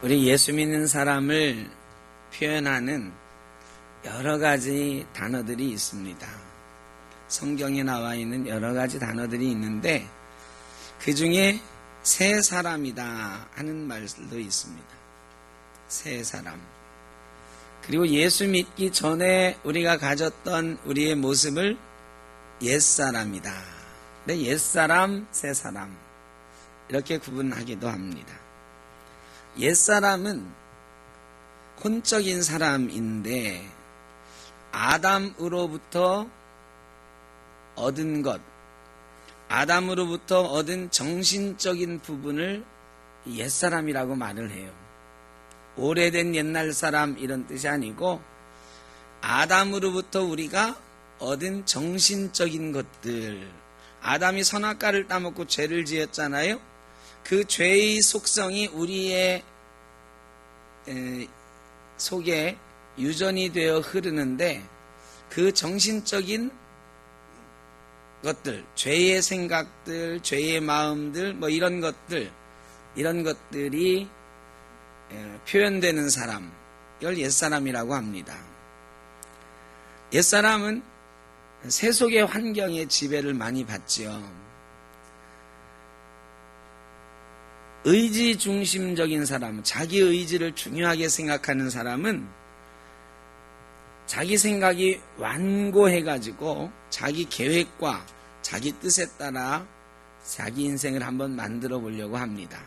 우리 예수 믿는 사람을 표현하는 여러 가지 단어들이 있습니다. 성경에 나와 있는 여러 가지 단어들이 있는데 그 중에 새 사람이다 하는 말도 있습니다. 새 사람. 그리고 예수 믿기 전에 우리가 가졌던 우리의 모습을 옛사람이다. 근데 옛사람, 새 사람 이렇게 구분하기도 합니다. 옛사람은 혼적인 사람인데 아담으로부터 얻은 것, 아담으로부터 얻은 정신적인 부분을 옛사람이라고 말을 해요. 오래된 옛날 사람 이런 뜻이 아니고 아담으로부터 우리가 얻은 정신적인 것들, 아담이 선악과를 따먹고 죄를 지었잖아요. 그 죄의 속성이 우리의 속에 유전이 되어 흐르는데 그 정신적인 것들, 죄의 생각들, 죄의 마음들, 뭐 이런 것들이 표현되는 사람, 이걸 옛사람이라고 합니다. 옛사람은 세속의 환경의 지배를 많이 받죠. 의지 중심적인 사람, 자기 의지를 중요하게 생각하는 사람은 자기 생각이 완고해가지고 자기 계획과 자기 뜻에 따라 자기 인생을 한번 만들어 보려고 합니다.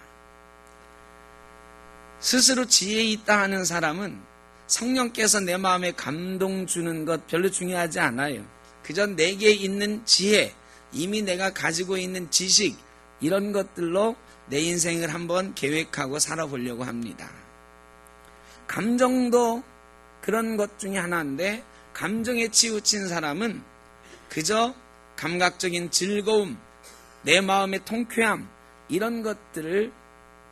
스스로 지혜 있다 하는 사람은 성령께서 내 마음에 감동 주는 것 별로 중요하지 않아요. 그저 내게 있는 지혜, 이미 내가 가지고 있는 지식, 이런 것들로 내 인생을 한번 계획하고 살아보려고 합니다. 감정도 그런 것 중에 하나인데 감정에 치우친 사람은 그저 감각적인 즐거움, 내 마음의 통쾌함 이런 것들을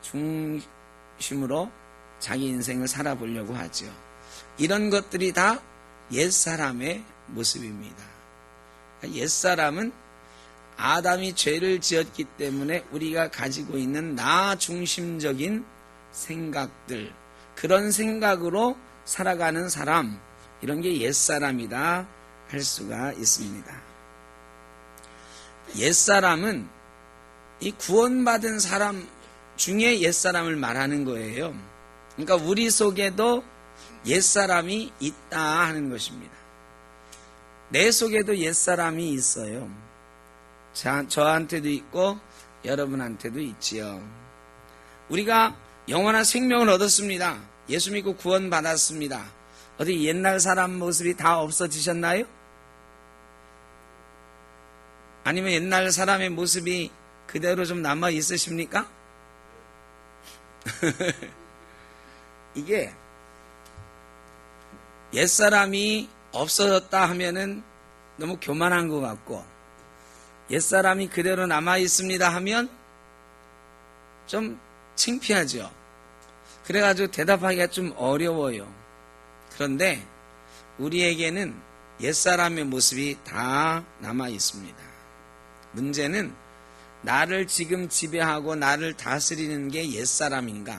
중심으로 자기 인생을 살아보려고 하죠. 이런 것들이 다 옛사람의 모습입니다. 옛사람은 아담이 죄를 지었기 때문에 우리가 가지고 있는 나 중심적인 생각들, 그런 생각으로 살아가는 사람, 이런 게 옛사람이다 할 수가 있습니다. 옛사람은 이 구원받은 사람 중에 옛사람을 말하는 거예요. 그러니까 우리 속에도 옛사람이 있다 하는 것입니다. 내 속에도 옛사람이 있어요. 저한테도 있고 여러분한테도 있지요. 우리가 영원한 생명을 얻었습니다. 예수 믿고 구원받았습니다. 어디 옛날 사람 모습이 다 없어지셨나요? 아니면 옛날 사람의 모습이 그대로 좀 남아 있으십니까? 이게 옛사람이 없어졌다 하면은 너무 교만한 것 같고, 옛사람이 그대로 남아 있습니다 하면 좀 창피하죠. 그래가지고 대답하기가 좀 어려워요. 그런데 우리에게는 옛사람의 모습이 다 남아 있습니다. 문제는 나를 지금 지배하고 나를 다스리는 게 옛사람인가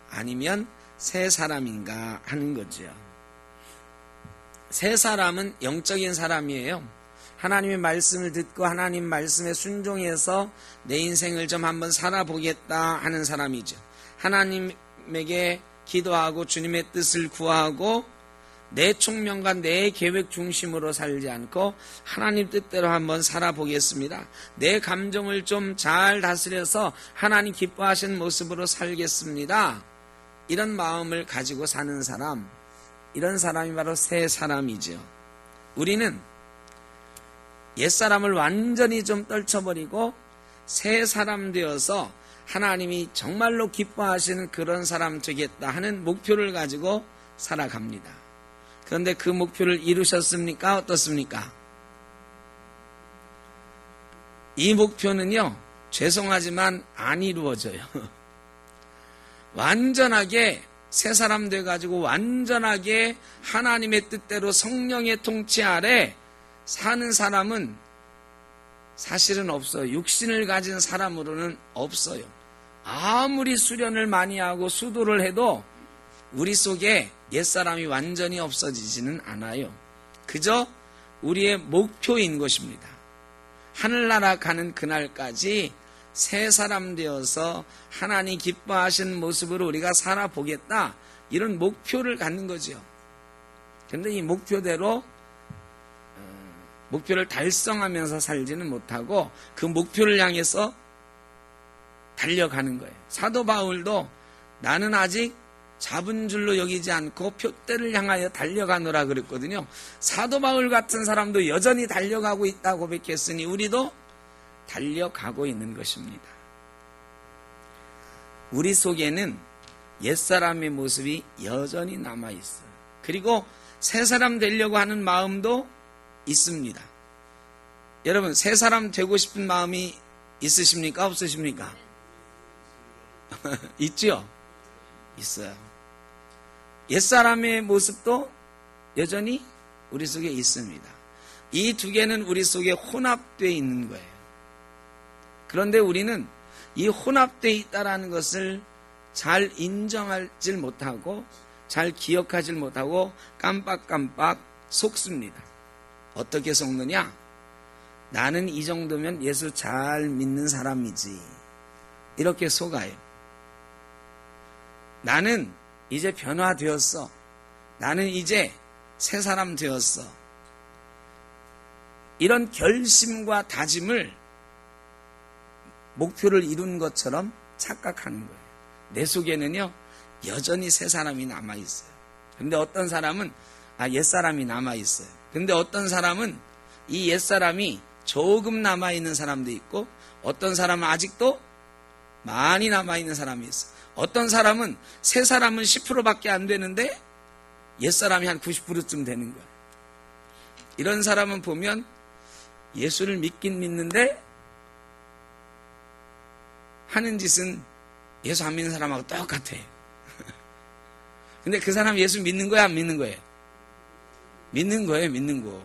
아니면 새 사람인가 하는 거죠. 새 사람은 영적인 사람이에요. 하나님의 말씀을 듣고 하나님 말씀에 순종해서 내 인생을 좀 한번 살아보겠다 하는 사람이죠. 하나님에게 기도하고 주님의 뜻을 구하고 내 총명과 내 계획 중심으로 살지 않고 하나님 뜻대로 한번 살아보겠습니다. 내 감정을 좀 잘 다스려서 하나님 기뻐하시는 모습으로 살겠습니다. 이런 마음을 가지고 사는 사람, 이런 사람이 바로 새 사람이죠. 우리는 옛사람을 완전히 좀 떨쳐버리고 새 사람 되어서 하나님이 정말로 기뻐하시는 그런 사람 되겠다 하는 목표를 가지고 살아갑니다. 그런데 그 목표를 이루셨습니까? 어떻습니까? 이 목표는요, 죄송하지만 안 이루어져요. 완전하게 새 사람 돼가지고 완전하게 하나님의 뜻대로 성령의 통치 아래 사는 사람은 사실은 없어요. 육신을 가진 사람으로는 없어요. 아무리 수련을 많이 하고 수도를 해도 우리 속에 옛사람이 완전히 없어지지는 않아요. 그저 우리의 목표인 것입니다. 하늘나라 가는 그날까지 새 사람 되어서 하나님 기뻐하시는 모습으로 우리가 살아보겠다, 이런 목표를 갖는 거죠. 그런데 이 목표대로 목표를 달성하면서 살지는 못하고 그 목표를 향해서 달려가는 거예요. 사도 바울도 나는 아직 잡은 줄로 여기지 않고 표대를 향하여 달려가노라 그랬거든요. 사도 바울 같은 사람도 여전히 달려가고 있다고 고백했으니 우리도 달려가고 있는 것입니다. 우리 속에는 옛사람의 모습이 여전히 남아있어요. 그리고 새 사람 되려고 하는 마음도 있습니다. 여러분, 새 사람 되고 싶은 마음이 있으십니까? 없으십니까? 있죠? 있어요. 옛사람의 모습도 여전히 우리 속에 있습니다. 이 두 개는 우리 속에 혼합되어 있는 거예요. 그런데 우리는 이 혼합되어 있다는 것을 잘 인정하지 못하고 잘 기억하지 못하고 깜빡깜빡 속습니다. 어떻게 속느냐? 나는 이 정도면 예수 잘 믿는 사람이지, 이렇게 속아요. 나는 이제 변화되었어. 나는 이제 새 사람 되었어. 이런 결심과 다짐을 목표를 이룬 것처럼 착각하는 거예요. 내 속에는요, 여전히 새 사람이 남아있어요. 근데 어떤 사람은 옛사람이 남아있어요. 근데 어떤 사람은 이 옛사람이 조금 남아있는 사람도 있고, 어떤 사람은 아직도 많이 남아있는 사람이 있어요. 어떤 사람은 새 사람은 10%밖에 안 되는데 옛사람이 한 90%쯤 되는 거예요. 이런 사람은 보면 예수를 믿긴 믿는데 하는 짓은 예수 안 믿는 사람하고 똑같아요. 근데 그 사람 예수 믿는 거야, 안 믿는 거예요? 믿는 거예요, 믿는 거.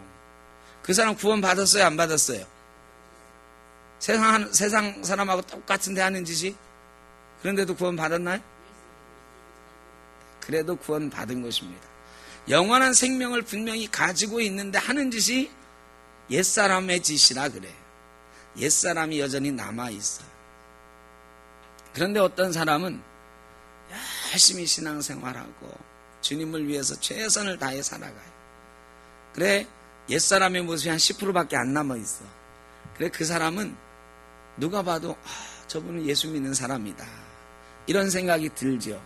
그 사람 구원 받았어요, 안 받았어요? 세상 사람하고 똑같은데 하는 짓이? 그런데도 구원 받았나요? 그래도 구원 받은 것입니다. 영원한 생명을 분명히 가지고 있는데 하는 짓이 옛사람의 짓이라 그래요. 옛사람이 여전히 남아있어요. 그런데 어떤 사람은 열심히 신앙생활하고 주님을 위해서 최선을 다해 살아가요. 그래, 옛사람의 모습이 한 10%밖에 안 남아있어. 그래, 그 사람은 누가 봐도 저분은 예수 믿는 사람이다, 이런 생각이 들죠.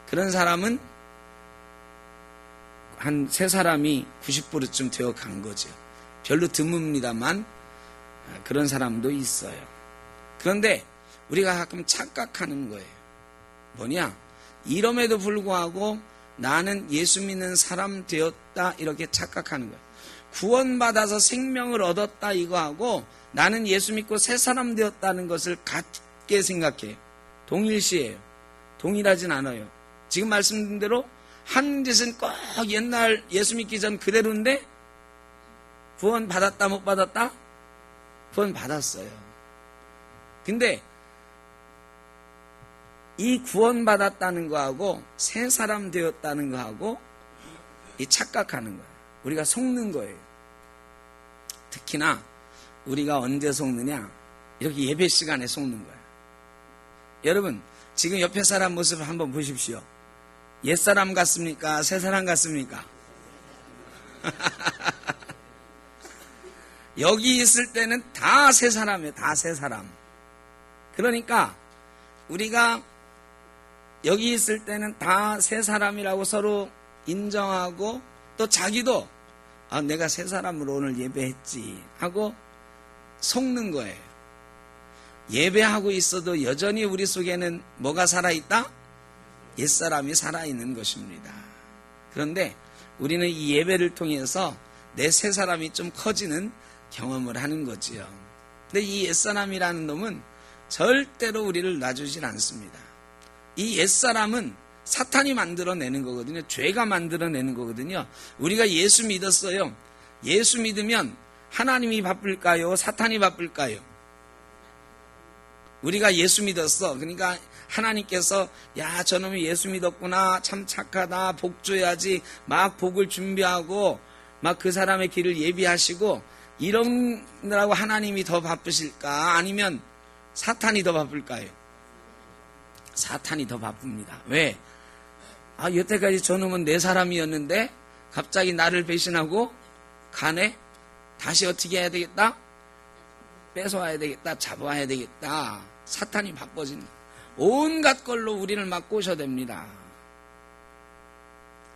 그런 사람은 한 세 사람이 90%쯤 되어 간 거죠. 별로 드뭅니다만 그런 사람도 있어요. 그런데 우리가 가끔 착각하는 거예요. 뭐냐? 이럼에도 불구하고 나는 예수 믿는 사람 되었다, 이렇게 착각하는 거예요. 구원받아서 생명을 얻었다 이거하고 나는 예수 믿고 새 사람 되었다는 것을 같게 생각해요. 동일시예요. 동일하진 않아요. 지금 말씀드린 대로 한 짓은 꼭 옛날 예수 믿기 전 그대로인데 구원 받았다 못 받았다? 구원 받았어요. 근데 이 구원 받았다는 거하고 새 사람 되었다는 거하고 이 착각하는 거예요. 우리가 속는 거예요. 특히나 우리가 언제 속느냐? 이렇게 예배 시간에 속는 거예요. 여러분, 지금 옆에 사람 모습을 한번 보십시오. 옛사람 같습니까? 새사람 같습니까? 여기 있을 때는 다 새사람이에요. 다 새사람. 그러니까 우리가 여기 있을 때는 다 새사람이라고 서로 인정하고 또 자기도 내가 새사람으로 오늘 예배했지 하고 속는 거예요. 예배하고 있어도 여전히 우리 속에는 뭐가 살아있다? 옛사람이 살아있는 것입니다. 그런데 우리는 이 예배를 통해서 내 새사람이 좀 커지는 경험을 하는 거지요. 근데 이 옛사람이라는 놈은 절대로 우리를 놔주질 않습니다. 이 옛사람은 사탄이 만들어내는 거거든요. 죄가 만들어내는 거거든요. 우리가 예수 믿었어요. 예수 믿으면 하나님이 바쁠까요? 사탄이 바쁠까요? 우리가 예수 믿었어. 그러니까 하나님께서 야 저놈이 예수 믿었구나, 참 착하다, 복 줘야지, 막 복을 준비하고 막 그 사람의 길을 예비하시고 이러느라고 하나님이 더 바쁘실까? 아니면 사탄이 더 바쁠까요? 사탄이 더 바쁩니다. 왜? 여태까지 저놈은 내 사람이었는데 갑자기 나를 배신하고 가네? 다시 어떻게 해야 되겠다? 뺏어와야 되겠다, 잡아와야 되겠다. 사탄이 바빠진다. 온갖 걸로 우리를 막 꼬셔댑니다.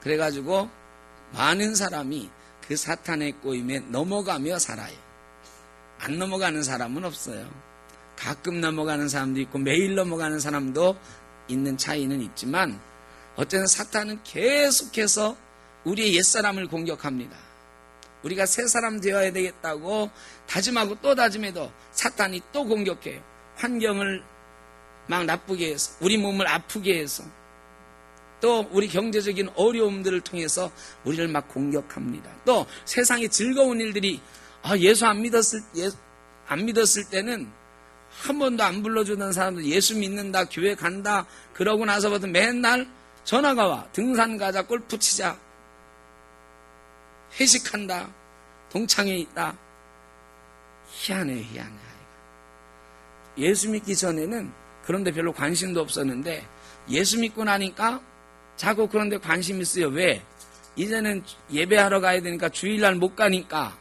그래가지고 많은 사람이 그 사탄의 꼬임에 넘어가며 살아요. 안 넘어가는 사람은 없어요. 가끔 넘어가는 사람도 있고 매일 넘어가는 사람도 있는 차이는 있지만 어쨌든 사탄은 계속해서 우리의 옛사람을 공격합니다. 우리가 새 사람 되어야 되겠다고 다짐하고 또 다짐해도 사탄이 또 공격해요. 환경을 막 나쁘게 해서, 우리 몸을 아프게 해서, 또 우리 경제적인 어려움들을 통해서 우리를 막 공격합니다. 또 세상의 즐거운 일들이 예수 안 믿었을 때는 한 번도 안 불러주던 사람들 예수 믿는다, 교회 간다 그러고 나서부터 맨날 전화가 와. 등산 가자, 골프 치자, 회식한다, 동창회 있다. 희한해. 예수 믿기 전에는 그런데 별로 관심도 없었는데 예수 믿고 나니까 자꾸 그런데 관심 있어요. 왜? 이제는 예배하러 가야 되니까 주일날 못 가니까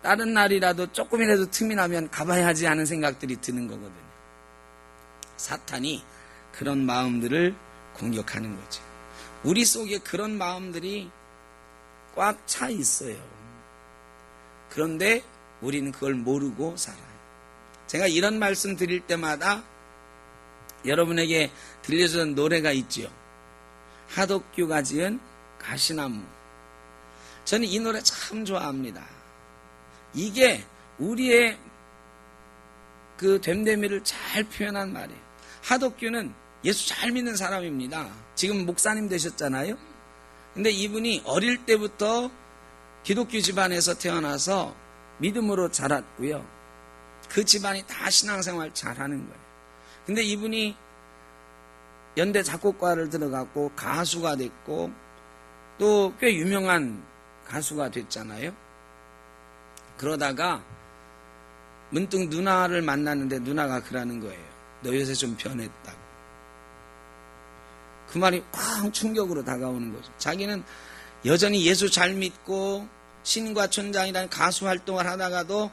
다른 날이라도 조금이라도 틈이 나면 가봐야지 하는 생각들이 드는 거거든요. 사탄이 그런 마음들을 공격하는 거죠. 우리 속에 그런 마음들이 꽉 차 있어요. 그런데 우리는 그걸 모르고 살아요. 제가 이런 말씀 드릴 때마다 여러분에게 들려주는 노래가 있죠. 하덕규가 지은 가시나무. 저는 이 노래 참 좋아합니다. 이게 우리의 그 됨됨이를 잘 표현한 말이에요. 하덕규는 예수 잘 믿는 사람입니다. 지금 목사님 되셨잖아요. 근데 이분이 어릴 때부터 기독교 집안에서 태어나서 믿음으로 자랐고요. 그 집안이 다 신앙생활 잘하는 거예요. 근데 이분이 연대 작곡과를 들어갔고 가수가 됐고 또 꽤 유명한 가수가 됐잖아요. 그러다가 문득 누나를 만났는데 누나가 그러는 거예요. 너 요새 좀 변했다고. 그 말이 쾅 충격으로 다가오는 거죠. 자기는 여전히 예수 잘 믿고 신과 촌장이라는 가수 활동을 하다가도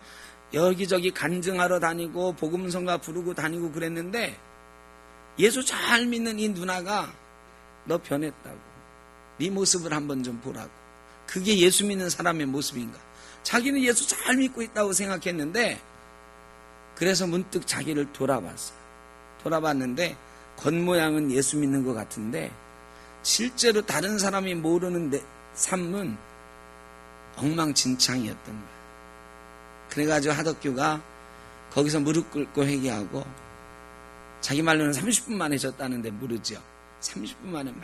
여기저기 간증하러 다니고 복음성가 부르고 다니고 그랬는데 예수 잘 믿는 이 누나가 너 변했다고. 네 모습을 한번 좀 보라고. 그게 예수 믿는 사람의 모습인가. 자기는 예수 잘 믿고 있다고 생각했는데 그래서 문득 자기를 돌아봤어요. 돌아봤는데 겉모양은 예수 믿는 것 같은데 실제로 다른 사람이 모르는 내 삶은 엉망진창이었던 거예요. 그래가지고 하덕규가 거기서 무릎 꿇고 회개하고 자기 말로는 30분 만에 졌다는데 모르죠. 30분 만에 막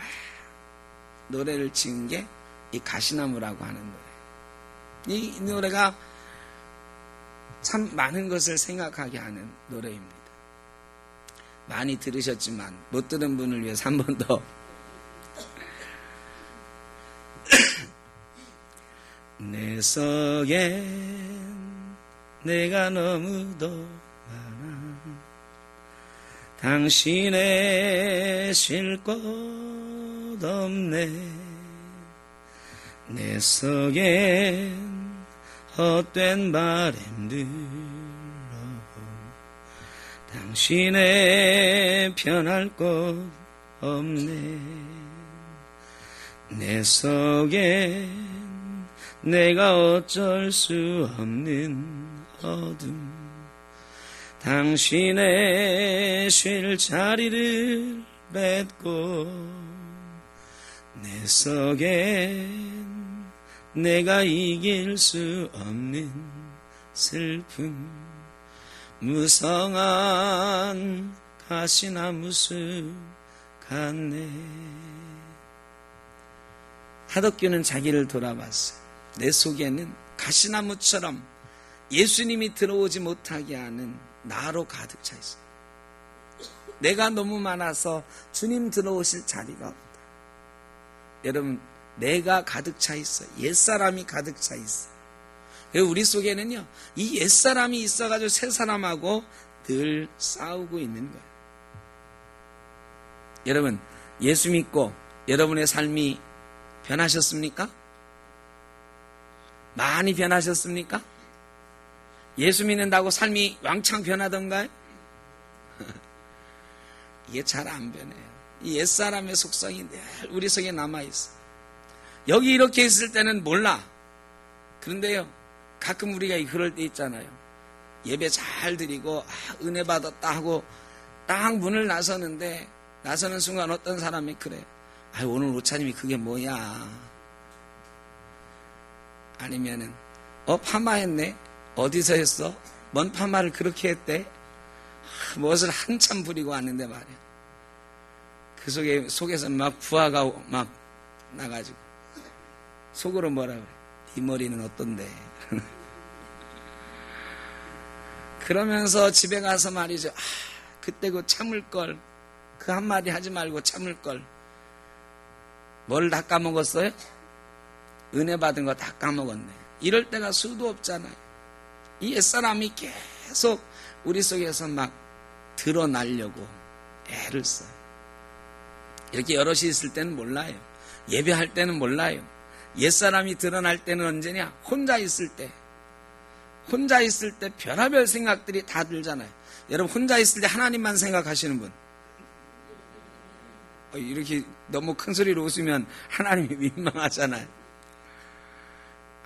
노래를 지은 게 이 가시나무라고 하는 노래. 이 노래가 참 많은 것을 생각하게 하는 노래입니다. 많이 들으셨지만 못 들은 분을 위해서 한 번 더. 내 속엔 내가 너무도 많아 당신의 쉴 곳 없네 내 속엔 헛된 바램들로 당신의 편할 곳 없네 내 속엔 내가 어쩔 수 없는 어둠 당신의 쉴 자리를 뺏고 내 속엔 내가 이길 수 없는 슬픔 무성한 가시나무 숲 같네. 하덕규는 자기를 돌아봤어요. 내 속에는 가시나무처럼 예수님이 들어오지 못하게 하는 나로 가득 차 있어요. 내가 너무 많아서 주님 들어오실 자리가 없다. 여러분, 내가 가득 차 있어요. 옛사람이 가득 차 있어요. 우리 속에는요, 이 옛사람이 있어가지고 새사람하고 늘 싸우고 있는 거예요. 여러분, 예수 믿고 여러분의 삶이 변하셨습니까? 많이 변하셨습니까? 예수 믿는다고 삶이 왕창 변하던가요? 이게 잘 안 변해요. 이 옛사람의 속성이 늘 우리 속에 남아있어요. 여기 이렇게 있을 때는 몰라. 그런데요, 가끔 우리가 그럴 때 있잖아요. 예배 잘 드리고 은혜 받았다 하고 딱 문을 나서는데, 나서는 순간 어떤 사람이 그래. 오늘 오차님이 그게 뭐야. 아니면은 파마했네. 어디서 했어? 뭔 파마를 그렇게 했대? 무엇을 한참 부리고 왔는데 말이야. 그 속에서 막 부하가 막 나가지고 속으로 뭐라 그래. 네 머리는 어떤데? 그러면서 집에 가서 말이죠. 그때 그 참을걸. 그 한마디 하지 말고 참을걸. 뭘 다 까먹었어요? 은혜 받은 거 다 까먹었네. 이럴 때가 수도 없잖아요. 이 옛사람이 계속 우리 속에서 막 드러나려고 애를 써요. 이렇게 여럿이 있을 때는 몰라요. 예배할 때는 몰라요. 옛사람이 드러날 때는 언제냐? 혼자 있을 때. 혼자 있을 때 별의별 생각들이 다 들잖아요. 여러분, 혼자 있을 때 하나님만 생각하시는 분? 이렇게 너무 큰 소리로 웃으면 하나님이 민망하잖아요.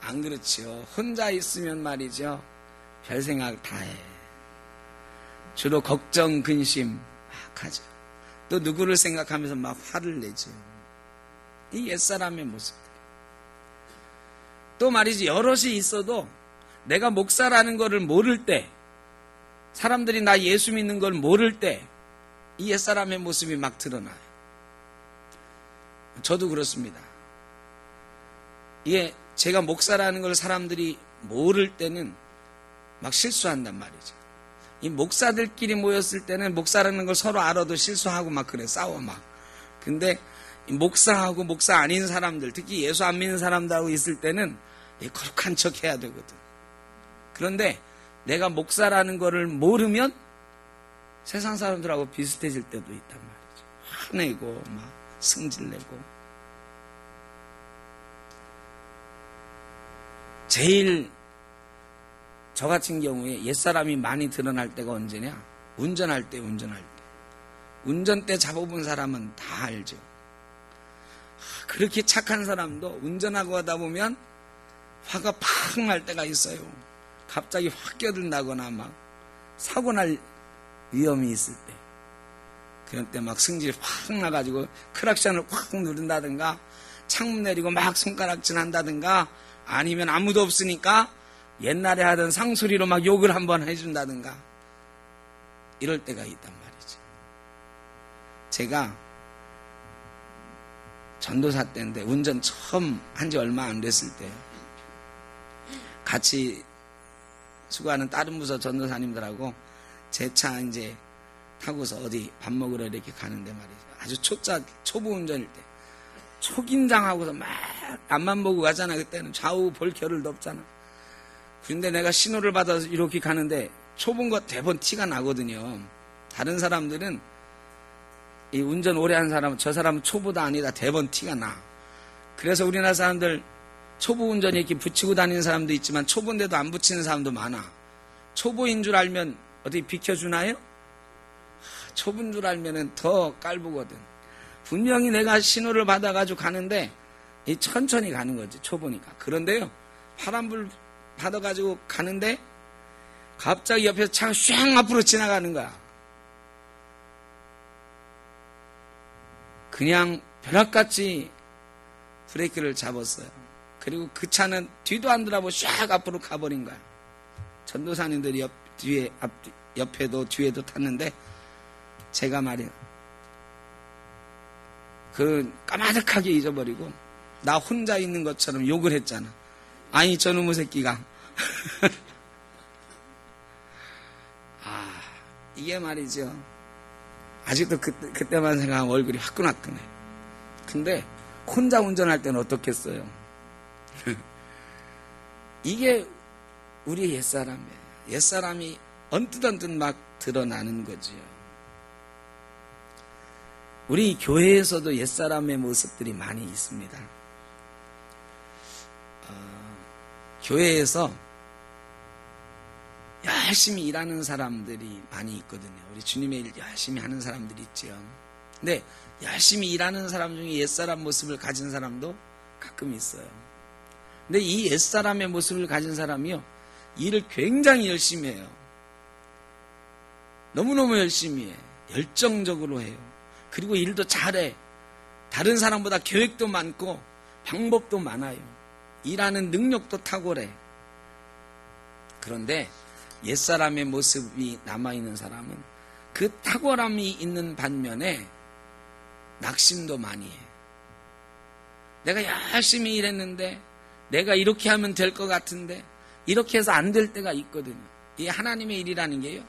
안 그렇죠. 혼자 있으면 말이죠, 별 생각 다 해. 주로 걱정, 근심 막 하죠. 또 누구를 생각하면서 막 화를 내죠. 이 옛사람의 모습들. 또 말이지, 여럿이 있어도 내가 목사라는 거를 모를 때, 사람들이 나 예수 믿는 걸 모를 때 이 옛사람의 모습이 막 드러나요. 저도 그렇습니다. 이게 제가 목사라는 걸 사람들이 모를 때는 막 실수한단 말이죠. 이 목사들끼리 모였을 때는 목사라는 걸 서로 알아도 실수하고 막 그래, 싸워 막. 근데 목사하고 목사 아닌 사람들, 특히 예수 안 믿는 사람들하고 있을 때는 거룩한 척 해야 되거든. 그런데 내가 목사라는 거를 모르면 세상 사람들하고 비슷해질 때도 있단 말이죠. 화내고 막 승질내고. 제일 저 같은 경우에 옛사람이 많이 드러날 때가 언제냐? 운전할 때. 운전대 잡아본 사람은 다 알죠. 그렇게 착한 사람도 운전하고 하다 보면 화가 팍 날 때가 있어요. 갑자기 확 껴든다거나 막 사고 날 위험이 있을 때. 그럴 때 막 승질이 확 나가지고 크락션을 확 누른다든가, 창문 내리고 막 손가락질 한다든가, 아니면 아무도 없으니까 옛날에 하던 상소리로 막 욕을 한번 해준다든가, 이럴 때가 있단 말이죠. 제가 전도사 때인데 운전 처음 한 지 얼마 안 됐을 때 같이 수고하는 다른 부서 전도사님들하고 제 차 이제 타고서 어디 밥 먹으러 이렇게 가는데 말이죠. 아주 초보 운전일 때 초긴장하고서 막 앞만 보고 가잖아. 그때는 좌우 볼 겨를도 없잖아. 그런데 내가 신호를 받아서 이렇게 가는데 초보인 거 대번 티가 나거든요. 다른 사람들은 이 운전 오래 한 사람은 저 사람은 초보도 아니다 대번 티가 나. 그래서 우리나라 사람들 초보 운전에 이렇게 붙이고 다니는 사람도 있지만 초보인데도 안 붙이는 사람도 많아. 초보인 줄 알면 어디 비켜주나요? 초보인 줄 알면 더 깔보거든. 분명히 내가 신호를 받아가지고 가는데 천천히 가는 거지, 초보니까. 그런데요, 파란불 받아가지고 가는데 갑자기 옆에서 차가 쉥 앞으로 지나가는 거야. 그냥 벼락같이 브레이크를 잡았어요. 그리고 그 차는 뒤도 안 돌아보고 샥 앞으로 가버린 거야. 전도사님들이 옆에도 뒤에도 탔는데 제가 말이야, 그 까마득하게 잊어버리고 나 혼자 있는 것처럼 욕을 했잖아. 아니 저놈의 새끼가. 이게 말이죠, 아직도 그때만 생각하면 얼굴이 화끈화끈해. 근데 혼자 운전할 때는 어떻겠어요? 이게 우리 옛사람이에요. 옛사람이 언뜻 막 드러나는 거지요. 우리 교회에서도 옛사람의 모습들이 많이 있습니다. 교회에서 열심히 일하는 사람들이 많이 있거든요. 우리 주님의 일 열심히 하는 사람들이 있지요. 근데 열심히 일하는 사람 중에 옛사람 모습을 가진 사람도 가끔 있어요. 근데 이 옛사람의 모습을 가진 사람이요, 일을 굉장히 열심히 해요. 너무너무 열심히 해. 열정적으로 해요. 그리고 일도 잘해. 다른 사람보다 계획도 많고 방법도 많아요. 일하는 능력도 탁월해. 그런데 옛사람의 모습이 남아있는 사람은 그 탁월함이 있는 반면에 낙심도 많이 해. 내가 열심히 일했는데, 내가 이렇게 하면 될 것 같은데 이렇게 해서 안 될 때가 있거든요. 이 하나님의 일이라는 게요,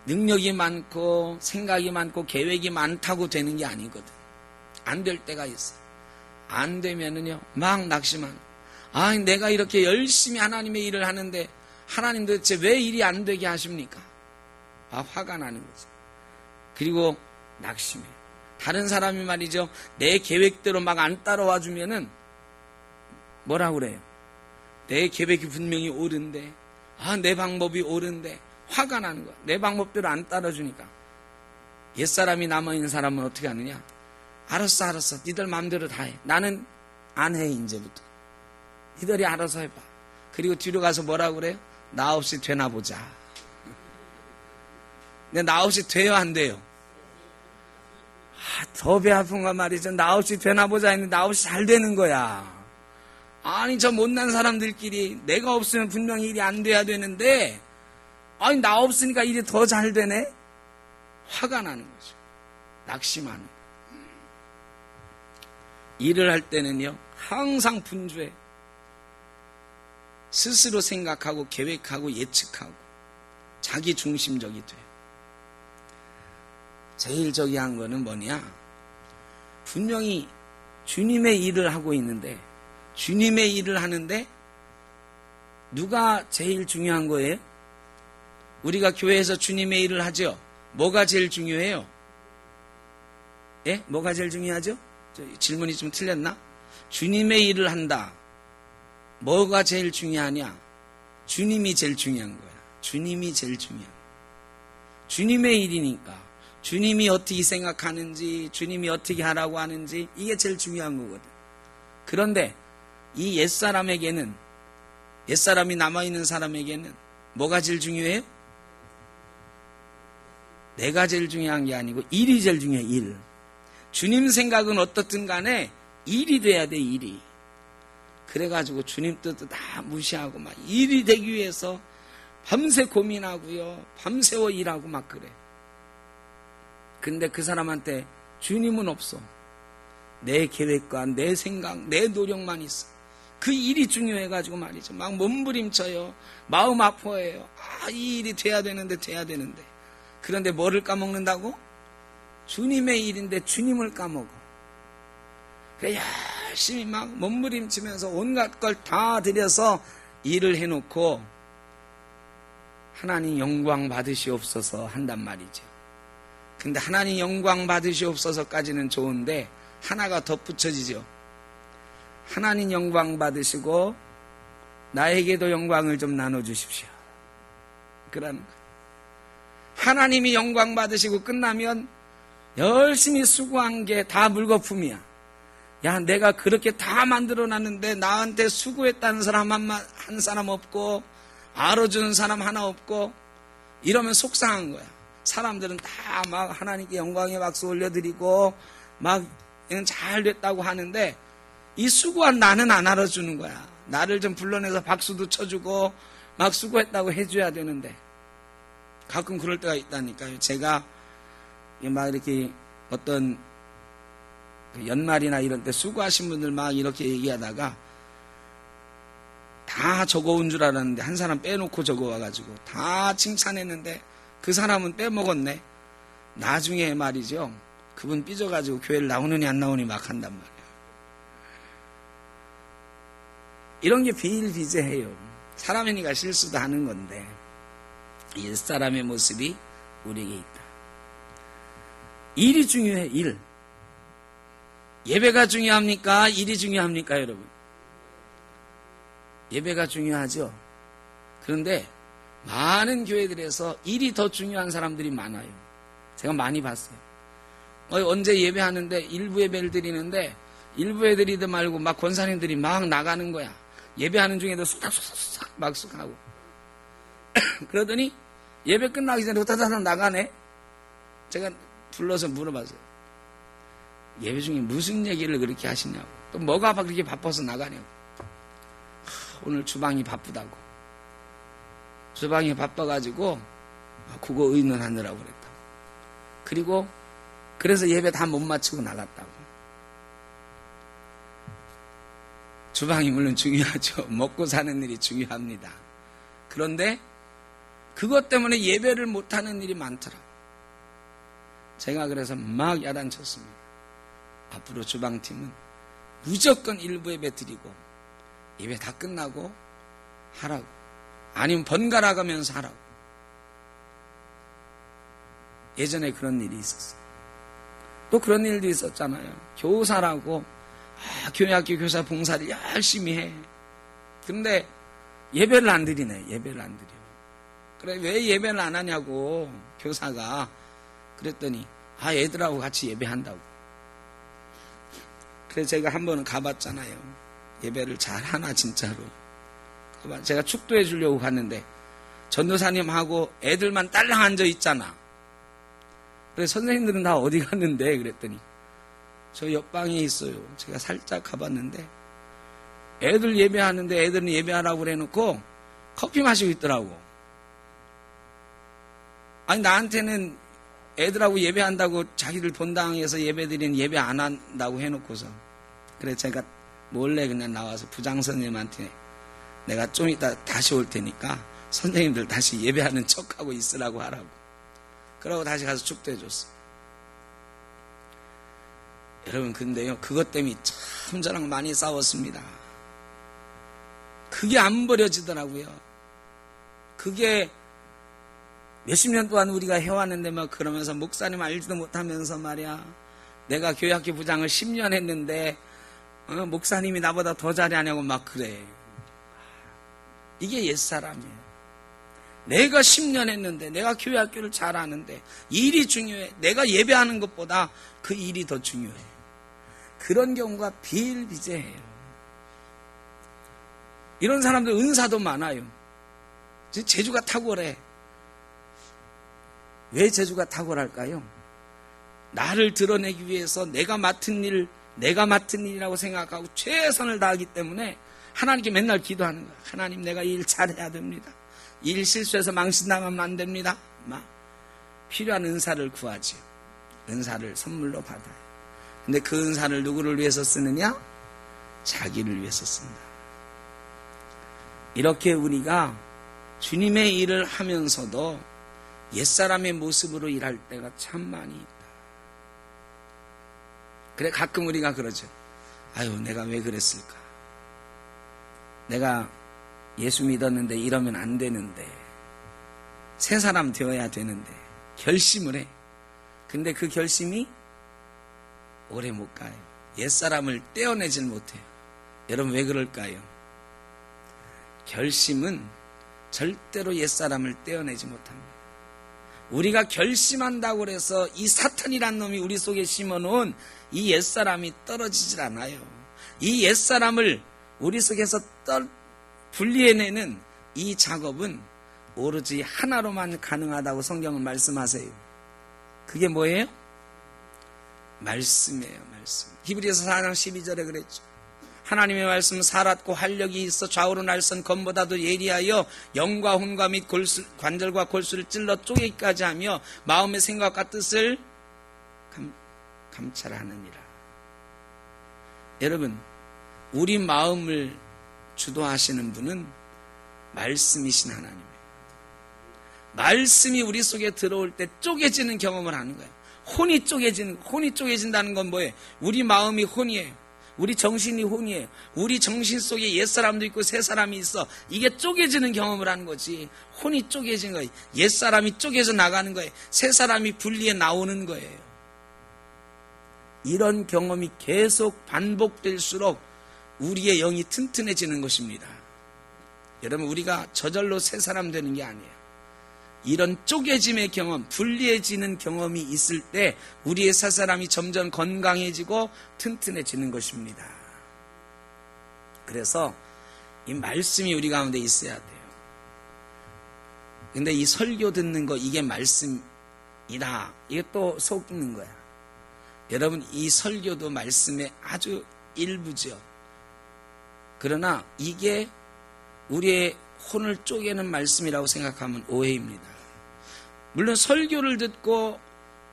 능력이 많고 생각이 많고 계획이 많다고 되는 게 아니거든. 안 될 때가 있어. 안 되면은요 막 낙심하는. 내가 이렇게 열심히 하나님의 일을 하는데 하나님 도대체 왜 일이 안 되게 하십니까? 화가 나는 거죠. 그리고 낙심해. 다른 사람이 말이죠, 내 계획대로 막 안 따라와 주면은 뭐라고 그래요? 내 계획이 분명히 옳은데, 내 방법이 옳은데 화가 나는 거야. 내 방법대로 안 따라주니까. 옛사람이 남아있는 사람은 어떻게 하느냐? 알았어. 니들 마음대로 다 해. 나는 안 해, 이제부터. 니들이 알아서 해봐. 그리고 뒤로 가서 뭐라고 그래요? 나 없이 되나 보자. 근데 나 없이 돼요, 안 돼요? 더 배 아픈 건 말이죠. 나 없이 되나 보자 했는데 나 없이 잘 되는 거야. 저 못난 사람들끼리 내가 없으면 분명히 일이 안 돼야 되는데, 나 없으니까 일이 더 잘 되네? 화가 나는 거죠. 낙심하는 거예요. 일을 할 때는요, 항상 분주해. 스스로 생각하고 계획하고 예측하고 자기 중심적이 돼. 제일 저기한 거는 뭐냐? 분명히 주님의 일을 하고 있는데, 주님의 일을 하는데 누가 제일 중요한 거예요? 우리가 교회에서 주님의 일을 하죠. 뭐가 제일 중요해요? 예? 뭐가 제일 중요하죠? 질문이 좀 틀렸나? 주님의 일을 한다. 뭐가 제일 중요하냐? 주님이 제일 중요한 거야. 주님이 제일 중요한 거야. 주님의 일이니까 주님이 어떻게 생각하는지, 주님이 어떻게 하라고 하는지, 이게 제일 중요한 거거든. 그런데 이 옛사람에게는, 옛사람이 남아있는 사람에게는 뭐가 제일 중요해요? 내가 제일 중요한 게 아니고 일이 제일 중요해. 일. 주님 생각은 어떻든 간에 일이 돼야 돼. 일이. 그래가지고 주님 뜻도 다 무시하고 막 일이 되기 위해서 밤새 고민하고요, 밤새워 일하고 막 그래. 근데 그 사람한테 주님은 없어. 내 계획과 내 생각, 내 노력만 있어. 그 일이 중요해가지고 말이죠, 막 몸부림쳐요. 마음 아파해요. 이 일이 돼야 되는데. 그런데 뭐를 까먹는다고? 주님의 일인데 주님을 까먹어. 그래 열심히 막 몸부림치면서 온갖 걸 다 들여서 일을 해놓고 하나님 영광 받으시옵소서 한단 말이죠. 근데 하나님 영광 받으시옵소서까지는 좋은데 하나가 덧붙여지죠. 하나님 영광 받으시고 나에게도 영광을 좀 나눠주십시오. 그러는 거예요. 하나님이 영광 받으시고 끝나면 열심히 수고한 게 다 물거품이야. 야, 내가 그렇게 다 만들어놨는데 나한테 수고했다는 사람 한 사람 없고 알아주는 사람 하나 없고 이러면 속상한 거야. 사람들은 다 막 하나님께 영광의 박수 올려드리고 막 잘 됐다고 하는데 이 수고한 나는 안 알아주는 거야. 나를 좀 불러내서 박수도 쳐주고 막 수고했다고 해줘야 되는데 가끔 그럴 때가 있다니까요. 제가 막 이렇게 어떤 연말이나 이런 때 수고하신 분들 막 이렇게 얘기하다가 다 적어온 줄 알았는데 한 사람 빼놓고 적어와가지고 다 칭찬했는데 그 사람은 빼먹었네. 나중에 말이죠. 그분 삐져가지고 교회를 나오느니 안 나오니 막 한단 말이에요. 이런 게 비일비재해요. 사람이니까 실수도 하는 건데 옛사람의 모습이 우리에게 있다. 일이 중요해. 일. 예배가 중요합니까? 일이 중요합니까, 여러분? 예배가 중요하죠. 그런데 많은 교회들에서 일이 더 중요한 사람들이 많아요. 제가 많이 봤어요. 언제 예배하는데 일부 예배를 드리는데 일부 예배 드리지 말고 막 권사님들이 막 나가는 거야. 예배하는 중에도 쑥닥쑥닥 막 쑥하고 그러더니 예배 끝나기 전에 후다다닥 나가네. 제가 불러서 물어봤어요. 예배 중에 무슨 얘기를 그렇게 하시냐고. 또 뭐가 그렇게 바빠서 나가냐고. 오늘 주방이 바쁘다고. 주방이 바빠가지고 국어 의논하느라고 그랬다고. 그리고 그래서 예배 다 못 마치고 나갔다고. 주방이 물론 중요하죠. 먹고 사는 일이 중요합니다. 그런데 그것 때문에 예배를 못하는 일이 많더라. 제가 그래서 막 야단쳤습니다. 앞으로 주방팀은 무조건 일부 예배 드리고 예배 다 끝나고 하라고. 아니면 번갈아 가면서 하라고. 예전에 그런 일이 있었어요. 또 그런 일도 있었잖아요. 교사라고 교회학교 교사 봉사를 열심히 해. 근데 예배를 안 드리네. 예배를 안 드려. 그래 왜 예배를 안 하냐고 교사가 그랬더니 애들하고 같이 예배한다고. 그래서 제가 한 번은 가봤잖아요. 예배를 잘 하나 진짜로. 제가 축도해 주려고 갔는데 전도사님하고 애들만 딸랑 앉아 있잖아. 그래서 선생님들은 다 어디 갔는데 그랬더니 저 옆방에 있어요. 제가 살짝 가봤는데 애들 예배하는데 애들은 예배하라고 그래놓고 커피 마시고 있더라고. 아니 나한테는 애들하고 예배한다고 자기들 본당에서 예배드리는 예배 안 한다고 해놓고서 그래서 제가 몰래 그냥 나와서 부장 선생님한테 내가 좀 이따 다시 올 테니까 선생님들 다시 예배하는 척하고 있으라고 하라고. 그러고 다시 가서 축도해 줬어. 여러분 근데요 그것 때문에 참 저랑 많이 싸웠습니다. 그게 안 버려지더라고요. 그게 몇십 년 동안 우리가 해왔는데 막 그러면서 목사님 알지도 못하면서 말이야. 내가 교회학교 부장을 10년 했는데 목사님이 나보다 더 잘하냐고 막 그래. 이게 옛사람이에요. 내가 10년 했는데 내가 교회학교를 잘 아는데 일이 중요해. 내가 예배하는 것보다 그 일이 더 중요해. 그런 경우가 비일비재해요. 이런 사람들 은사도 많아요. 재주가 탁월해. 왜 재주가 탁월할까요? 나를 드러내기 위해서 내가 맡은 일이라고 생각하고 최선을 다하기 때문에 하나님께 맨날 기도하는 거야. 하나님 내가 일 잘해야 됩니다. 일 실수해서 망신당하면 안 됩니다. 막 필요한 은사를 구하지요. 은사를 선물로 받아요. 근데 그 은사를 누구를 위해서 쓰느냐? 자기를 위해서 쓴다. 이렇게 우리가 주님의 일을 하면서도 옛사람의 모습으로 일할 때가 참 많이 있다. 그래 가끔 우리가 그러죠. 아유 내가 왜 그랬을까? 내가 예수 믿었는데 이러면 안 되는데 새 사람 되어야 되는데 결심을 해. 근데 그 결심이 오래 못 가요. 옛사람을 떼어내질 못해요. 여러분 왜 그럴까요? 결심은 절대로 옛사람을 떼어내지 못합니다. 우리가 결심한다고 해서 이 사탄이란 놈이 우리 속에 심어놓은 이 옛사람이 떨어지질 않아요. 이 옛사람을 우리 속에서 분리해내는 이 작업은 오로지 하나로만 가능하다고 성경은 말씀하세요. 그게 뭐예요? 말씀이에요. 말씀. 히브리서 4장 12절에 그랬죠. 하나님의 말씀은 살았고 활력이 있어 좌우로 날선 검보다도 예리하여 영과 혼과 및 관절과 골수를 찔러 쪼개기까지 하며 마음의 생각과 뜻을 감찰하느니라. 여러분 우리 마음을 주도하시는 분은 말씀이신 하나님이에요. 말씀이 우리 속에 들어올 때 쪼개지는 경험을 하는 거예요. 혼이 쪼개진다는 건 뭐예요? 우리 마음이 혼이에요. 우리 정신이 혼이에요. 우리 정신 속에 옛사람도 있고 새사람이 있어. 이게 쪼개지는 경험을 하는 거지. 혼이 쪼개진 거예요. 옛사람이 쪼개져 나가는 거예요. 새사람이 분리해 나오는 거예요. 이런 경험이 계속 반복될수록 우리의 영이 튼튼해지는 것입니다. 여러분, 우리가 저절로 새사람 되는 게 아니에요. 이런 쪼개짐의 경험, 분리해지는 경험이 있을 때 우리의 새사람이 점점 건강해지고 튼튼해지는 것입니다. 그래서 이 말씀이 우리 가운데 있어야 돼요. 근데 이 설교 듣는 거, 이게 말씀이다, 이게 또 속는 거야. 여러분, 이 설교도 말씀의 아주 일부죠. 그러나 이게 우리의 혼을 쪼개는 말씀이라고 생각하면 오해입니다. 물론 설교를 듣고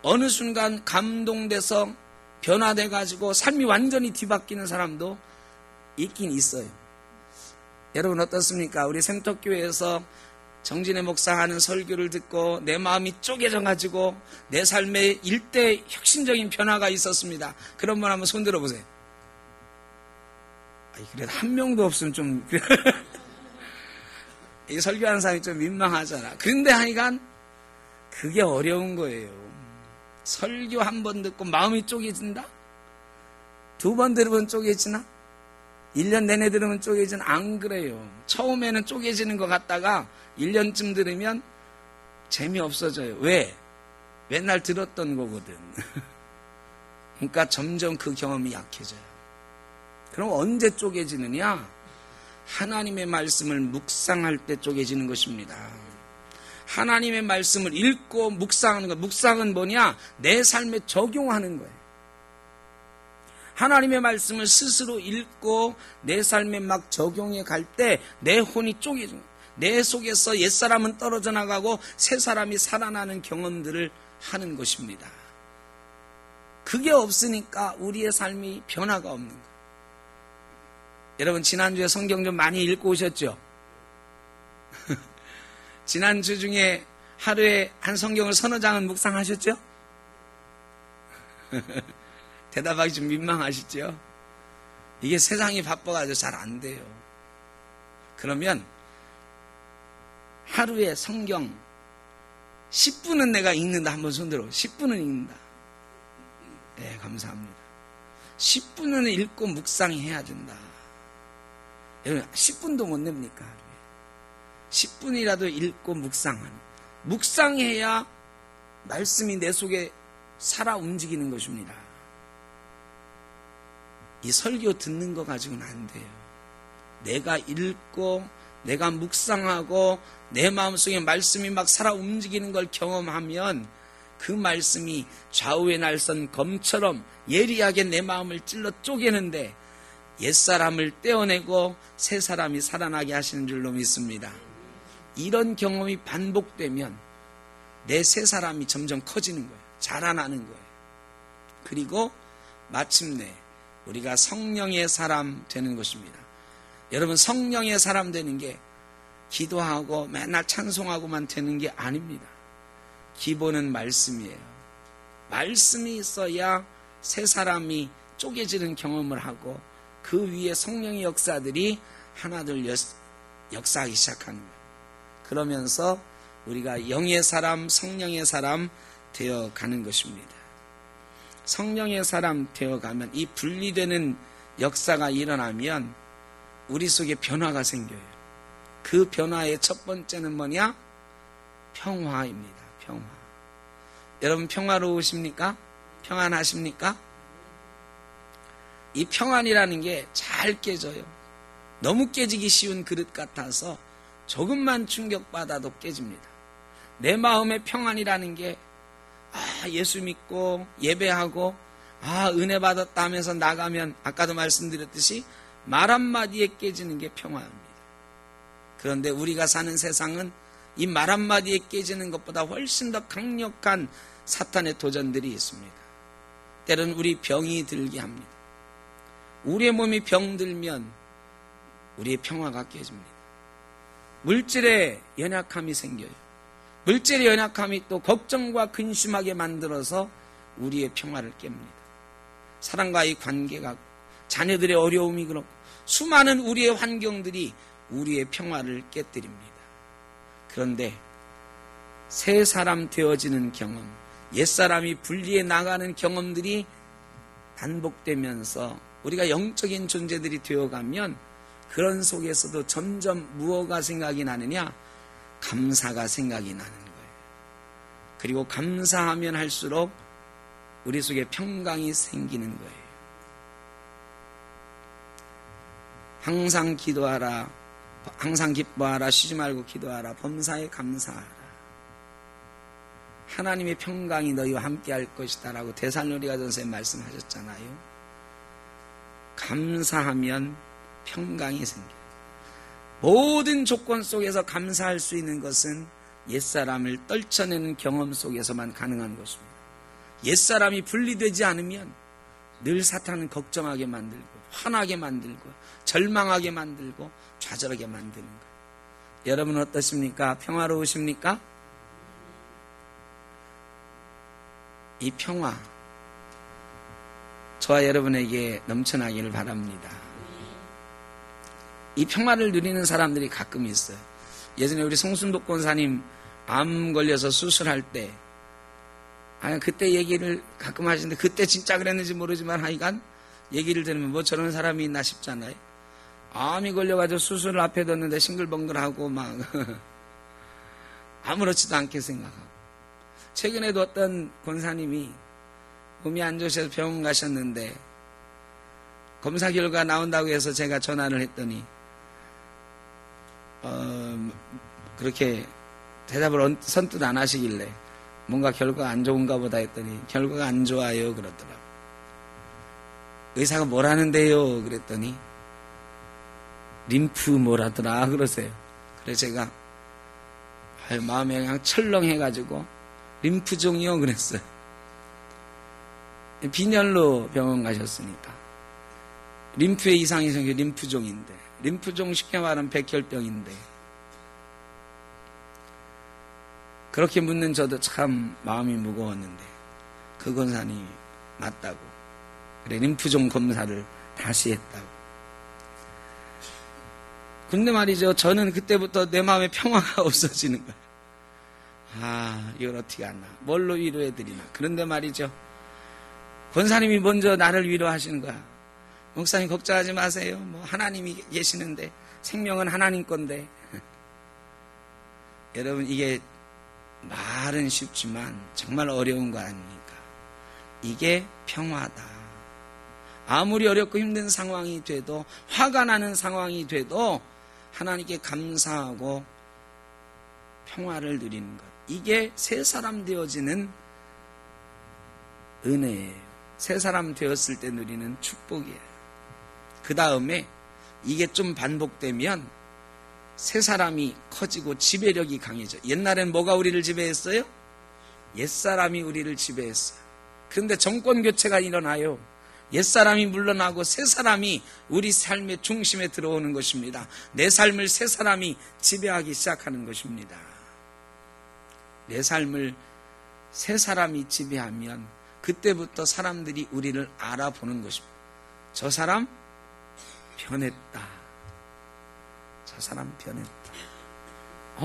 어느 순간 감동돼서 변화돼가지고 삶이 완전히 뒤바뀌는 사람도 있긴 있어요. 여러분 어떻습니까? 우리 생떡교회에서 정진의 목사 하는 설교를 듣고 내 마음이 쪼개져가지고 내 삶에 일대 혁신적인 변화가 있었습니다. 그런 분 한번 손 들어보세요. 그래도 한 명도 없으면 좀 이 설교하는 사람이 좀 민망하잖아. 그런데 하여간 그게 어려운 거예요. 설교 한 번 듣고 마음이 쪼개진다? 2번 들으면 쪼개지나? 1년 내내 들으면 쪼개지나? 안 그래요. 처음에는 쪼개지는 것 같다가 1년쯤 들으면 재미없어져요. 왜? 맨날 들었던 거거든. 그러니까 점점 그 경험이 약해져요. 그럼 언제 쪼개지느냐? 하나님의 말씀을 묵상할 때 쪼개지는 것입니다. 하나님의 말씀을 읽고 묵상하는 것. 묵상은 뭐냐? 내 삶에 적용하는 거예요. 하나님의 말씀을 스스로 읽고 내 삶에 막 적용해 갈 때 내 혼이 쪼개져. 내 속에서 옛사람은 떨어져 나가고 새사람이 살아나는 경험들을 하는 것입니다. 그게 없으니까 우리의 삶이 변화가 없는 거예요. 여러분 지난주에 성경 좀 많이 읽고 오셨죠? 지난주 중에 하루에 한 성경을 서너 장은 묵상하셨죠? 대답하기 좀 민망하시죠? 이게 세상이 바빠가지고 잘 안 돼요. 그러면 하루에 성경 10분은 내가 읽는다. 한번 손들어. 10분은 읽는다. 네, 감사합니다. 10분은 읽고 묵상해야 된다. 여러분 10분도 못 냅니까? 10분이라도 읽고 묵상해야 말씀이 내 속에 살아 움직이는 것입니다. 이 설교 듣는 거 가지고는 안 돼요. 내가 읽고 내가 묵상하고 내 마음속에 말씀이 막 살아 움직이는 걸 경험하면 그 말씀이 좌우의 날선 검처럼 예리하게 내 마음을 찔러 쪼개는데 옛사람을 떼어내고 새사람이 살아나게 하시는 줄로 믿습니다. 이런 경험이 반복되면 내 새사람이 점점 커지는 거예요. 자라나는 거예요. 그리고 마침내 우리가 성령의 사람 되는 것입니다. 여러분 성령의 사람 되는 게 기도하고 맨날 찬송하고만 되는 게 아닙니다. 기본은 말씀이에요. 말씀이 있어야 새사람이 쪼개지는 경험을 하고 그 위에 성령의 역사들이 하나둘 역사하기 시작하는 거예요. 그러면서 우리가 영의 사람, 성령의 사람 되어가는 것입니다. 성령의 사람 되어가면 이 분리되는 역사가 일어나면 우리 속에 변화가 생겨요. 그 변화의 첫 번째는 뭐냐? 평화입니다. 평화. 여러분 평화로우십니까? 평안하십니까? 이 평안이라는 게 잘 깨져요. 너무 깨지기 쉬운 그릇 같아서 조금만 충격받아도 깨집니다. 내 마음의 평안이라는 게 예수 믿고 예배하고 은혜 받았다 하면서 나가면 아까도 말씀드렸듯이 말 한마디에 깨지는 게 평화입니다. 그런데 우리가 사는 세상은 이 말 한마디에 깨지는 것보다 훨씬 더 강력한 사탄의 도전들이 있습니다. 때로는 우리 병이 들게 합니다. 우리의 몸이 병들면 우리의 평화가 깨집니다. 물질에 연약함이 생겨요. 을질의 연약함이 또 걱정과 근심하게 만들어서 우리의 평화를 깹니다. 사람과의 관계가, 자녀들의 어려움이 그렇고 수많은 우리의 환경들이 우리의 평화를 깨뜨립니다. 그런데 새 사람 되어지는 경험, 옛사람이 분리해 나가는 경험들이 반복되면서 우리가 영적인 존재들이 되어가면 그런 속에서도 점점 무엇가 생각이 나느냐? 감사가 생각이 나는 거예요. 그리고 감사하면 할수록 우리 속에 평강이 생기는 거예요. 항상 기도하라, 항상 기뻐하라, 쉬지 말고 기도하라, 범사에 감사하라. 하나님의 평강이 너희와 함께 할 것이다 라고 데살로니가전서에 말씀하셨잖아요. 감사하면 평강이 생겨요. 모든 조건 속에서 감사할 수 있는 것은 옛사람을 떨쳐내는 경험 속에서만 가능한 것입니다. 옛사람이 분리되지 않으면 늘 사탄은 걱정하게 만들고 화나게 만들고 절망하게 만들고 좌절하게 만드는 거예요. 여러분 어떠십니까? 평화로우십니까? 이 평화 저와 여러분에게 넘쳐나기를 바랍니다. 이 평화를 누리는 사람들이 가끔 있어요. 예전에 우리 송순복 권사님 암 걸려서 수술할 때 그때 얘기를 가끔 하시는데 그때 진짜 그랬는지 모르지만 하여간 얘기를 들으면 뭐 저런 사람이 있나 싶잖아요. 암이 걸려가지고 수술을 앞에 뒀는데 싱글벙글하고 막 아무렇지도 않게 생각하고. 최근에도 어떤 권사님이 몸이 안 좋으셔서 병원 가셨는데 검사 결과 나온다고 해서 제가 전화를 했더니 그렇게 대답을 선뜻 안 하시길래 뭔가 결과가 안 좋은가 보다 했더니 결과가 안 좋아요 그러더라고요. 의사가 뭐라는데요 그랬더니 림프 뭐라더라 그러세요. 그래서 제가 마음에 그냥 철렁해가지고 림프종이요 그랬어요. 빈혈로 병원 가셨으니까 림프에 이상이 생겨 림프종인데 림프종 쉽게 말하면 백혈병인데 그렇게 묻는 저도 참 마음이 무거웠는데 그 권사님이 맞다고 그래 림프종 검사를 다시 했다고. 근데 말이죠 저는 그때부터 내 마음에 평화가 없어지는 거예요. 이걸 어떻게 하나 뭘로 위로해드리나. 그런데 말이죠 권사님이 먼저 나를 위로하시는 거야. 목사님 걱정하지 마세요. 뭐 하나님이 계시는데 생명은 하나님 건데. 여러분 이게 말은 쉽지만 정말 어려운 거 아닙니까? 이게 평화다. 아무리 어렵고 힘든 상황이 돼도 화가 나는 상황이 돼도 하나님께 감사하고 평화를 누리는 것. 이게 새 사람 되어지는 은혜예요. 새 사람 되었을 때 누리는 축복이에요. 그 다음에 이게 좀 반복되면 새 사람이 커지고 지배력이 강해져. 옛날엔 뭐가 우리를 지배했어요? 옛사람이 우리를 지배했어요. 그런데 정권 교체가 일어나요. 옛사람이 물러나고 새 사람이 우리 삶의 중심에 들어오는 것입니다. 내 삶을 새 사람이 지배하기 시작하는 것입니다. 내 삶을 새 사람이 지배하면 그때부터 사람들이 우리를 알아보는 것입니다. 저 사람 변했다. 저 사람 변했다.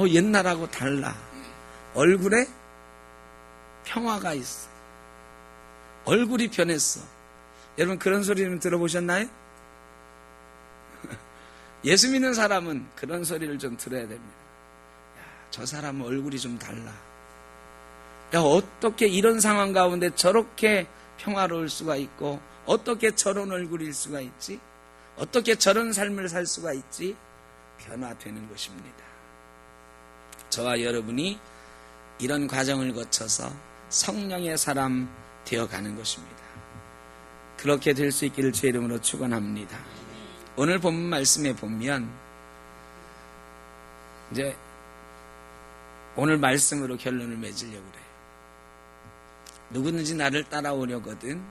옛날하고 달라. 얼굴에 평화가 있어. 얼굴이 변했어. 여러분 그런 소리는 들어보셨나요? 예수 믿는 사람은 그런 소리를 좀 들어야 됩니다. 저 사람은 얼굴이 좀 달라. 어떻게 이런 상황 가운데 저렇게 평화로울 수가 있고 어떻게 저런 얼굴일 수가 있지? 어떻게 저런 삶을 살 수가 있지? 변화되는 것입니다. 저와 여러분이 이런 과정을 거쳐서 성령의 사람 되어가는 것입니다. 그렇게 될 수 있기를 주의 이름으로 축원합니다. 오늘 본문 말씀에 보면 이제 오늘 말씀으로 결론을 맺으려고 그래요. 누구든지 나를 따라오려거든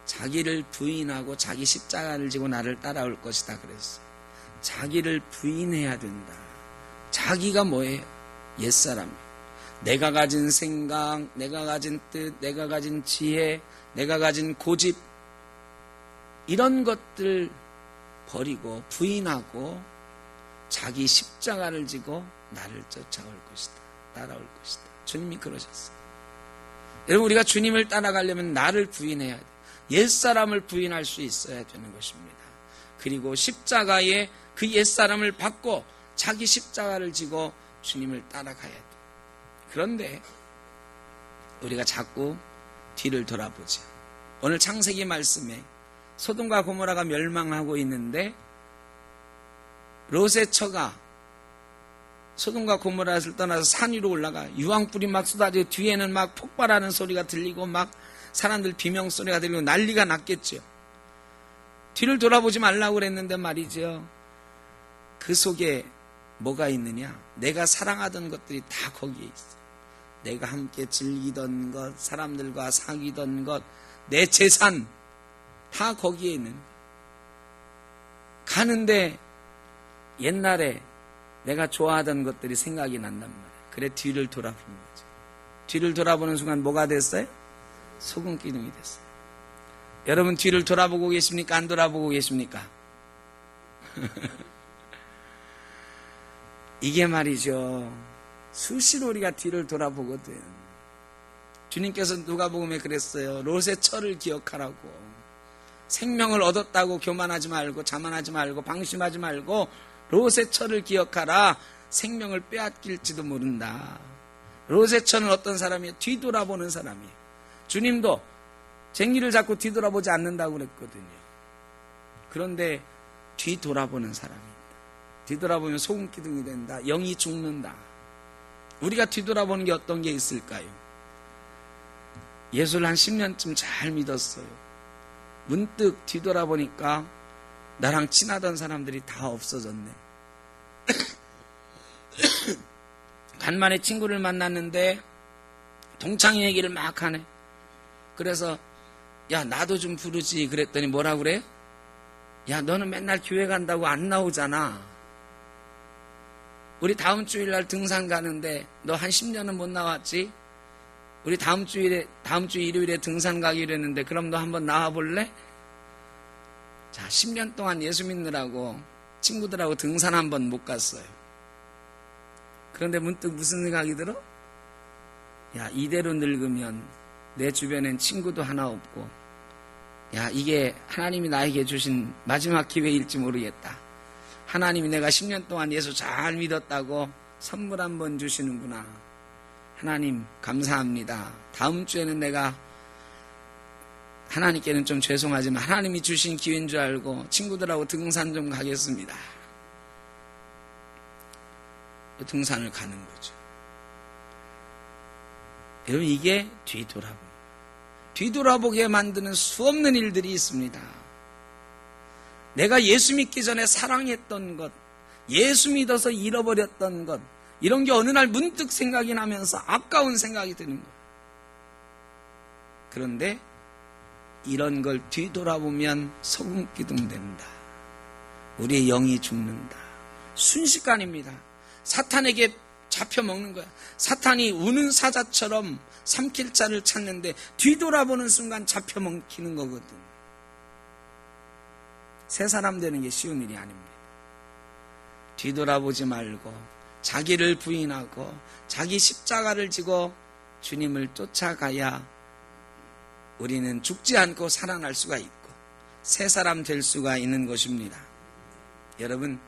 자기를 부인하고 자기 십자가를 지고 나를 따라올 것이다 그랬어요. 자기를 부인해야 된다. 자기가 뭐예요? 옛사람. 내가 가진 생각, 내가 가진 뜻, 내가 가진 지혜, 내가 가진 고집, 이런 것들 버리고 부인하고 자기 십자가를 지고 나를 쫓아올 것이다. 따라올 것이다. 주님이 그러셨어요. 여러분, 우리가 주님을 따라가려면 나를 부인해야 돼요. 옛사람을 부인할 수 있어야 되는 것입니다. 그리고 십자가에 그 옛사람을 받고 자기 십자가를 지고 주님을 따라가야 돼요. 그런데 우리가 자꾸 뒤를 돌아보죠. 오늘 창세기 말씀에 소돔과 고모라가 멸망하고 있는데 롯의 처가 소돔과 고모라를 떠나서 산 위로 올라가 유황불이 막 쏟아지고 뒤에는 막 폭발하는 소리가 들리고 막 사람들 비명소리가 들리고 난리가 났겠죠. 뒤를 돌아보지 말라고 그랬는데 말이죠. 그 속에 뭐가 있느냐? 내가 사랑하던 것들이 다 거기에 있어. 내가 함께 즐기던 것, 사람들과 사귀던 것, 내 재산 다 거기에 있는 거야. 가는데 옛날에 내가 좋아하던 것들이 생각이 난단 말이야. 그래 뒤를 돌아보는 거죠. 뒤를 돌아보는 순간 뭐가 됐어요? 소금 기둥이 됐어요. 여러분 뒤를 돌아보고 계십니까? 안 돌아보고 계십니까? 이게 말이죠. 수시로 우리가 뒤를 돌아보거든. 주님께서 누가복음에 그랬어요. 롯의 처를 기억하라고. 생명을 얻었다고 교만하지 말고 자만하지 말고 방심하지 말고 롯의 처를 기억하라. 생명을 빼앗길지도 모른다. 롯의 처는 어떤 사람이에요? 뒤돌아보는 사람이에요. 주님도 쟁기를 잡고 뒤돌아보지 않는다고 그랬거든요. 그런데 뒤돌아보는 사람입니다. 뒤돌아보면 소금기둥이 된다. 영이 죽는다. 우리가 뒤돌아보는 게 어떤 게 있을까요? 예수를 한 10년쯤 잘 믿었어요. 문득 뒤돌아보니까 나랑 친하던 사람들이 다 없어졌네. 간만에 친구를 만났는데 동창회 얘기를 막 하네. 그래서 야 나도 좀 부르지 그랬더니 뭐라 그래? 야 너는 맨날 교회 간다고 안 나오잖아. 우리 다음 주일날 등산 가는데 너 한 10년은 못 나왔지? 우리 다음 주 일요일에 등산 가기로 했는데 그럼 너 한번 나와볼래? 자, 10년 동안 예수 믿느라고 친구들하고 등산 한번 못 갔어요. 그런데 문득 무슨 생각이 들어? 야, 이대로 늙으면 내 주변엔 친구도 하나 없고, 야, 이게 하나님이 나에게 주신 마지막 기회일지 모르겠다. 하나님이 내가 10년 동안 예수 잘 믿었다고 선물 한번 주시는구나. 하나님 감사합니다. 다음 주에는 내가 하나님께는 좀 죄송하지만 하나님이 주신 기회인 줄 알고 친구들하고 등산 좀 가겠습니다. 등산을 가는 거죠. 여러분 이게 뒤돌아보게 만드는 수없는 일들이 있습니다. 내가 예수 믿기 전에 사랑했던 것, 예수 믿어서 잃어버렸던 것, 이런 게 어느 날 문득 생각이 나면서 아까운 생각이 드는 거예요. 그런데 이런 걸 뒤돌아보면 소금기둥 된다. 우리의 영이 죽는다. 순식간입니다. 사탄에게 잡혀먹는 거야. 사탄이 우는 사자처럼 삼킬 자를 찾는데 뒤돌아보는 순간 잡혀먹히는 거거든. 새 사람 되는 게 쉬운 일이 아닙니다. 뒤돌아보지 말고 자기를 부인하고 자기 십자가를 지고 주님을 쫓아가야 우리는 죽지 않고 살아날 수가 있고 새 사람 될 수가 있는 것입니다. 여러분,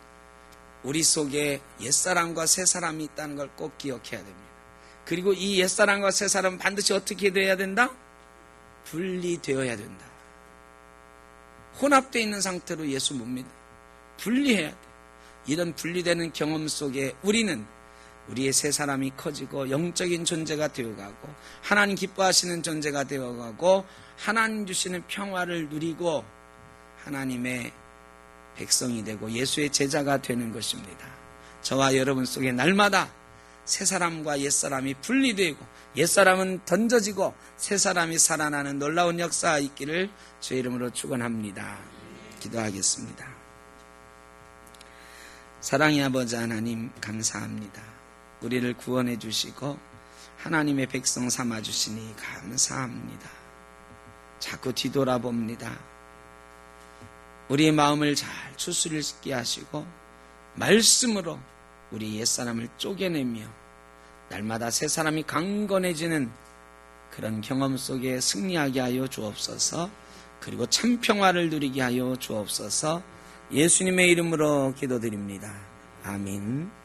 우리 속에 옛사람과 새사람이 있다는 걸 꼭 기억해야 됩니다. 그리고 이 옛사람과 새사람은 반드시 어떻게 되어야 된다? 분리되어야 된다. 혼합되어 있는 상태로 예수 못 믿어요. 분리해야 돼. 이런 분리되는 경험 속에 우리는 우리의 새 사람이 커지고 영적인 존재가 되어가고 하나님 기뻐하시는 존재가 되어가고 하나님 주시는 평화를 누리고 하나님의 백성이 되고 예수의 제자가 되는 것입니다. 저와 여러분 속에 날마다 새 사람과 옛 사람이 분리되고 옛 사람은 던져지고 새 사람이 살아나는 놀라운 역사가 있기를 주의 이름으로 축원합니다. 기도하겠습니다. 사랑의 아버지 하나님 감사합니다. 우리를 구원해 주시고 하나님의 백성 삼아주시니 감사합니다. 자꾸 뒤돌아봅니다. 우리의 마음을 잘 추스리게 하시고 말씀으로 우리 옛사람을 쪼개내며 날마다 새 사람이 강건해지는 그런 경험 속에 승리하게 하여 주옵소서. 그리고 참 평화를 누리게 하여 주옵소서. 예수님의 이름으로 기도드립니다. 아멘.